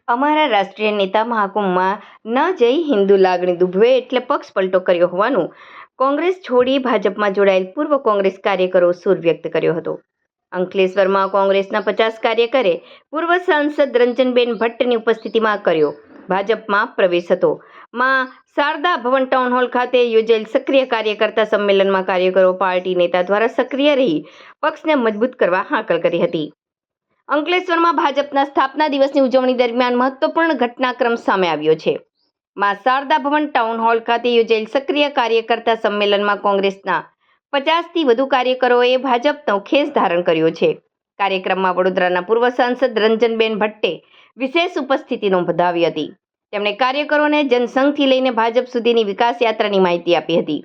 અમારા રાષ્ટ્રીય નેતા મહાકુંભમાં ન જઈ હિન્દુ લાગણી દુભવે એટલે પક્ષ પલટો કર્યો હોવાનું કોંગ્રેસ છોડી ભાજપમાં જોડાયેલ પૂર્વ કોંગ્રેસ કાર્યકરો સૂર વ્યક્ત કર્યો હતો. અંકલેશ્વરમાં કોંગ્રેસના 50 કાર્યકરે પૂર્વ સાંસદ રંજનબેન ભટ્ટની ઉપસ્થિતિમાં કર્યો ભાજપમાં પ્રવેશ હતો. માં શારદા ભવન ટાઉન હોલ ખાતે યોજાયેલ સક્રિય કાર્યકર્તા સંમેલનમાં કાર્યકરો પાર્ટી નેતા દ્વારા સક્રિય રહી પક્ષને મજબૂત કરવા હાકલ કરી હતી. અંકલેશ્વરમાં ભાજપના સ્થાપના દિવસની ઉજવણી દરમિયાન મહત્વપૂર્ણ ઘટનાક્રમ સામે આવ્યો છે. માં શારદા ભવન ટાઉન હોલ ખાતે યોજાયેલ સક્રિય કાર્યકર્તા સંમેલનમાં કોંગ્રેસના 50થી વધુ કાર્યકરોએ ભાજપનો ખેસ ધારણ કર્યો છે. કાર્યક્રમમાં વડોદરાના પૂર્વ સાંસદ રંજનબેન ભટ્ટે વિશેષ ઉપસ્થિતિ નોંધાવી હતી. તેમણે કાર્યકરોને જનસંઘથી લઈને ભાજપ સુધીની વિકાસ યાત્રાની માહિતી આપી હતી.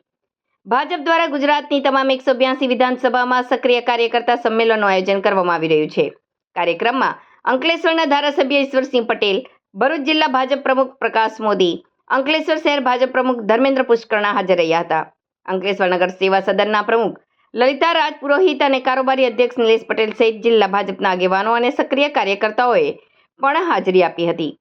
ભાજપ દ્વારા ગુજરાતની તમામ 182 વિધાનસભામાં સક્રિય કાર્યકર્તા સંમેલનનું આયોજન કરવામાં આવી રહ્યું છે. કાર્યક્રમમાં અંકલેશ્વરના ધારાસભ્ય ઈશ્વરસિંહ પટેલ, ભરૂચ જિલ્લા ભાજપ પ્રમુખ પ્રકાશ મોદી, અંકલેશ્વર શહેર ભાજપ પ્રમુખ ધર્મેન્દ્ર પુષ્કરણા હાજર રહ્યા હતા. અંકલેશ્વર નગર સેવા સદનના પ્રમુખ લલિતા રાજ પુરોહિત અને કારોબારી અધ્યક્ષ નિલેશ પટેલ સહિત જિલ્લા ભાજપના આગેવાનો અને સક્રિય કાર્યકર્તાઓએ પણ હાજરી આપી હતી.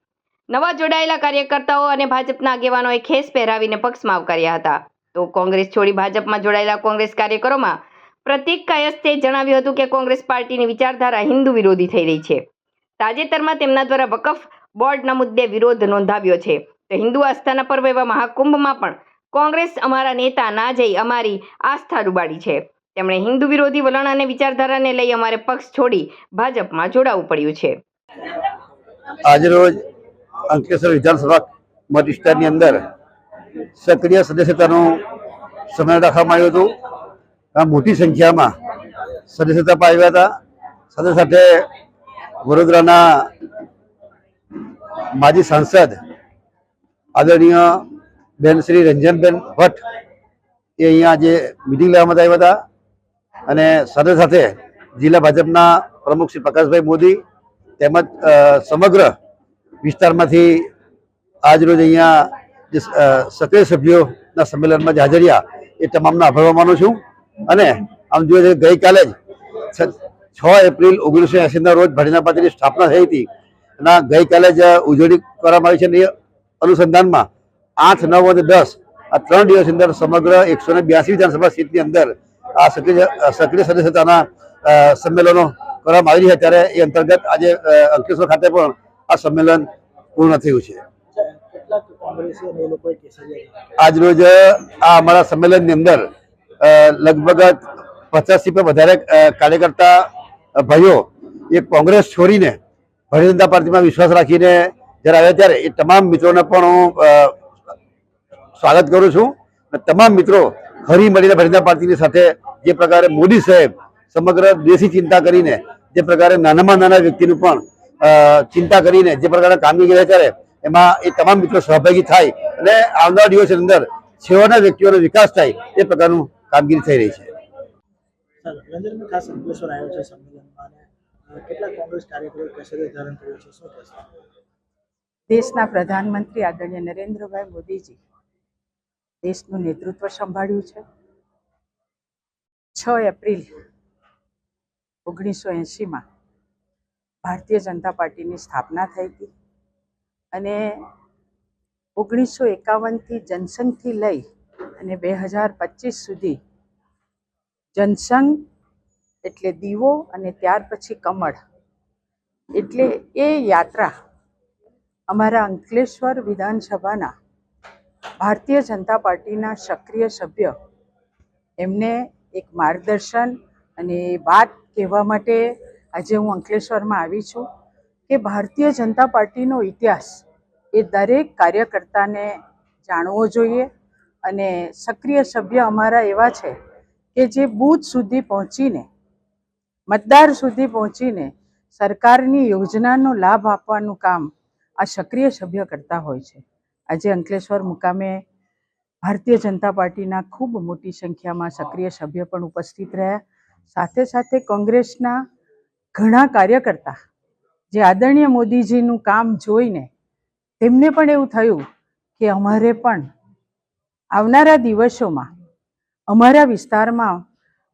નવા જોડાયેલા કાર્યકર્તાઓ અને ભાજપના આગેવાનોએ ખેસ પહેરાવીને પક્ષમાં આવકાર્યા હતા. તો કોંગ્રેસ છોડી ભાજપમાં જોડાયેલા કોંગ્રેસ કાર્યકરોમાં પ્રતિક કાયસ્થે જણાવ્યું હતું કે કોંગ્રેસ પાર્ટીની વિચારધારા હિન્દુ વિરોધી થઈ રહી છે. તાજેતરમાં તેમના દ્વારા વકફ બોર્ડના મુદ્દે વિરોધ નોંધાવ્યો છે. તો હિન્દુ આસ્થાના પર્વ એવા મહાકુંભમાં પણ કોંગ્રેસ અમારા નેતા ના જઈ અમારી આસ્થા ડૂબાડી છે. તેમણે હિન્દુ વિરોધી વલણ અને વિચારધારાને લઈ અમારે પક્ષ છોડી ભાજપમાં જોડાવું પડ્યું છે. આજરોજ અંકલેશ્વર વિધાનસભા મત વિસ્તારની અંદર સક્રિય સદસ્યતાનું સંમેલન રાખવામાં આવ્યું હતું. મોટી સંખ્યામાં સદસ્યતા પાવ્યા હતા. સાથે સાથે વડોદરાના માજી સાંસદ આદરણીય બેન શ્રી રંજનબેન ભટ્ટ એ અહીંયા આજે મિટિંગ લેવામાં આવ્યા હતા. અને સાથે સાથે જિલ્લા ભાજપના પ્રમુખ શ્રી પ્રકાશભાઈ મોદી તેમજ સમગ્ર વિસ્તારમાંથી આજરોજ અહીંયા જે સક્રિય સભ્યોના સંમેલનમાં જે હાજર રહ્યા એ તમામનો આભાર માનું છું. અને આમ જોઈએ ગઈકાલે જ 6 એપ્રિલ 1980ના રોજ ભારતીય જનતા પાર્ટીની સ્થાપના થઈ હતી. એના ગઈકાલે જ ઉજવણી કરવામાં આવી છે. એ અનુસંધાનમાં 8, 9 અને 10 આ 3 દિવસની અંદર સમગ્ર 182 વિધાનસભા સીટની અંદર આ સક્રિય સદસ્યતાના સંમેલનો કરવામાં આવી રહ્યા. ત્યારે એ અંતર્ગત આજે અંકલેશ્વર ખાતે પણ આ સંમેલન પૂર્ણ થયું છે. આજરોજ આ અમારા સંમેલનની અંદર લગભગ 50થી પણ વધારે કાર્યકર્તા ભાઈઓ એ કોંગ્રેસ છોડીને ભારતીય જનતા પાર્ટીમાં વિશ્વાસ રાખીને જ્યારે આવ્યા ત્યારે એ તમામ મિત્રોને પણ હું સ્વાગત કરું છું. તમામ મિત્રો હરી મળીને ભારતીય જનતા પાર્ટીની સાથે જે પ્રકારે મોદી સાહેબ સમગ્ર દેશની ચિંતા કરીને જે પ્રકારે નાનામાં નાના વ્યક્તિનું પણ ચિંતા કરીને જે પ્રકારે કામગીરી કરે ત્યારે એમાં એ તમામ મિત્રો સહભાગી થાય અને આવનારા દિવસની અંદર છેવાડાના વ્યક્તિઓનો વિકાસ થાય એ પ્રકારનું કામગીરી થઈ રહી છે. દેશના પ્રધાનમંત્રી આદરણીય નરેન્દ્રભાઈ મોદીજી દેશનું નેતૃત્વ સંભાળ્યું છે. 6 એપ્રિલ 1980માં ભારતીય જનતા પાર્ટીની સ્થાપના થઈ હતી અને 1951થી જનસંઘથી લઈ અને 2025 સુધી જનસંઘ એટલે દીવો અને ત્યાર પછી કમળ એટલે એ યાત્રા અમારા અંકલેશ્વર વિધાનસભાના ભારતીય જનતા પાર્ટીના સક્રિય સભ્ય એમને એક માર્ગદર્શન અને વાત કહેવા માટે આજે હું અંકલેશ્વરમાં આવી છું કે ભારતીય જનતા પાર્ટીનો ઇતિહાસ એ દરેક કાર્યકર્તાને જાણવો જોઈએ. અને સક્રિય સભ્ય અમારા એવા છે કે જે બૂથ સુધી પહોંચીને મતદાર સુધી પહોંચીને સરકારની યોજનાનો લાભ આપવાનું કામ આ સક્રિય સભ્ય કરતા હોય છે. આજે અંકલેશ્વર મુકામે ભારતીય જનતા પાર્ટીના ખૂબ મોટી સંખ્યામાં સક્રિય સભ્ય પણ ઉપસ્થિત રહ્યા. સાથે સાથે કોંગ્રેસના ઘણા કાર્યકર્તા જે આદરણીય મોદીજીનું કામ જોઈને તેમને પણ એવું થયું કે અમારે પણ આવનારા દિવસોમાં અમારા વિસ્તારમાં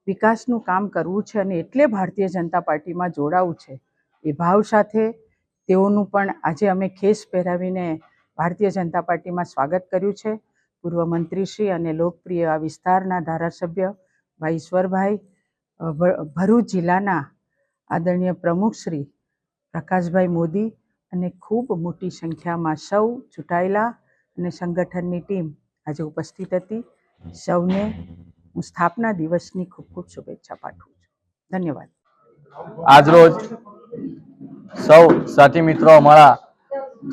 વિકાસનું કામ કરવું છે અને એટલે ભારતીય જનતા પાર્ટીમાં જોડાવું છે. એ ભાવ સાથે તેઓનું પણ આજે અમે ખેસ પહેરાવીને ભારતીય જનતા પાર્ટીમાં સ્વાગત કર્યું છે. પૂર્વ મંત્રીશ્રી અને લોકપ્રિય આ વિસ્તારના ધારાસભ્ય ભાઈ ઈશ્વરભાઈ, ભરૂચ જિલ્લાના આદરણીય પ્રમુખશ્રી પ્રકાશભાઈ મોદી અને ખૂબ મોટી સંખ્યામાં સૌ ચૂંટાયેલા અને સંગઠનની ટીમ આજે ઉપસ્થિત હતી. સૌને હું સ્થાપના દિવસની ખૂબ ખૂબ શુભેચ્છા પાઠવું છું. ધન્યવાદ. આજરોજ સૌ સાથી મિત્રો, અમારા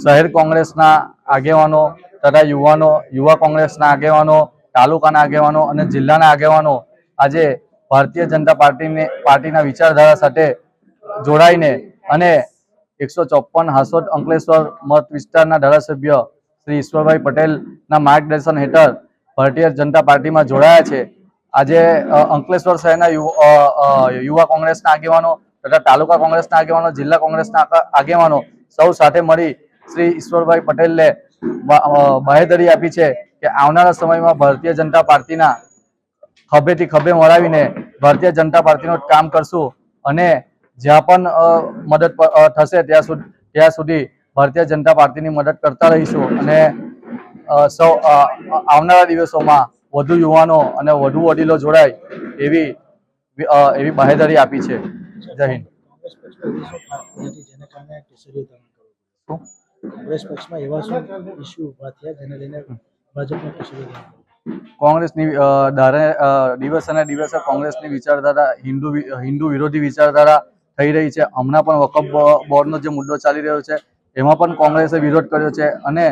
શહેર કોંગ્રેસના આગેવાનો તથા યુવા કોંગ્રેસના આગેવાનો, તાલુકાના આગેવાનો અને જિલ્લાના આગેવાનો આજે ભારતીય જનતા પાર્ટીના વિચારધારા સાથે જોડાઈને અને 154 હાસોદ અંકલેશ્વર મત વિસ્તારના ધારાસભ્ય શ્રી ઈશ્વરભાઈ પટેલના માર્ગદર્શન હેઠળ ભારતીય જનતા પાર્ટીમાં જોડાયા છે. આજે અંકલેશ્વર શહેરના યુવા કોંગ્રેસના આગેવાનો તથા તાલુકા કોંગ્રેસના આગેવાનો, જિલ્લા કોંગ્રેસના આગેવાનો સૌ સાથે મળી શ્રી ઈશ્વરભાઈ પટેલને બાહેધરી આપી છે કે આવનારા સમયમાં ભારતીય જનતા પાર્ટીના ખભેથી ખભે મળાવીને ભારતીય જનતા પાર્ટીનું કામ કરશું અને જ્યાં પણ મદદ થશે ત્યાં સુધી ભારતીય જનતા પાર્ટીની મદદ કરતા રહીશું અને સૌ આવનારા દિવસોમાં વધુ યુવાનો અને વધુ વડીલો જોડાય એવી બાહેધરી આપી છે. જય હિન્દ. કોંગ્રેસની દિવસ અને દિવસે કોંગ્રેસની વિચારધારા હિન્દુ વિરોધી વિચારધારા થઈ રહી છે. હમણાં પણ વકફ બોર્ડનો જે મુદ્દો ચાલી રહ્યો છે એમાં પણ કોંગ્રેસે વિરોધ કર્યો છે અને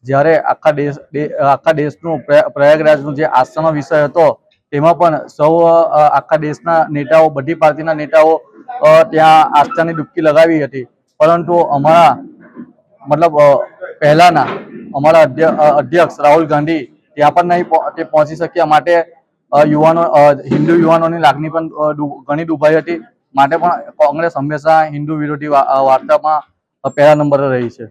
જ્યારે આખા દેશનું પ્રયાગરાજનું જે આસ્થાનો વિષય હતો તેમાં પણ સૌ આખા દેશના નેતાઓ, બધી પાર્ટીના નેતાઓ ત્યાં આસ્થાની ડૂબકી લગાવી હતી, પરંતુ પહેલાના અમારા અધ્યક્ષ રાહુલ ગાંધી ત્યાં પણ નહીં પહોંચી શક્યા. માટે હિન્દુ યુવાનોની લાગણી પણ ઘણી દુભાઈ હતી. માટે પણ કોંગ્રેસ હંમેશા હિન્દુ વિરોધી વાર્તામાં પહેલા નંબરે રહી છે.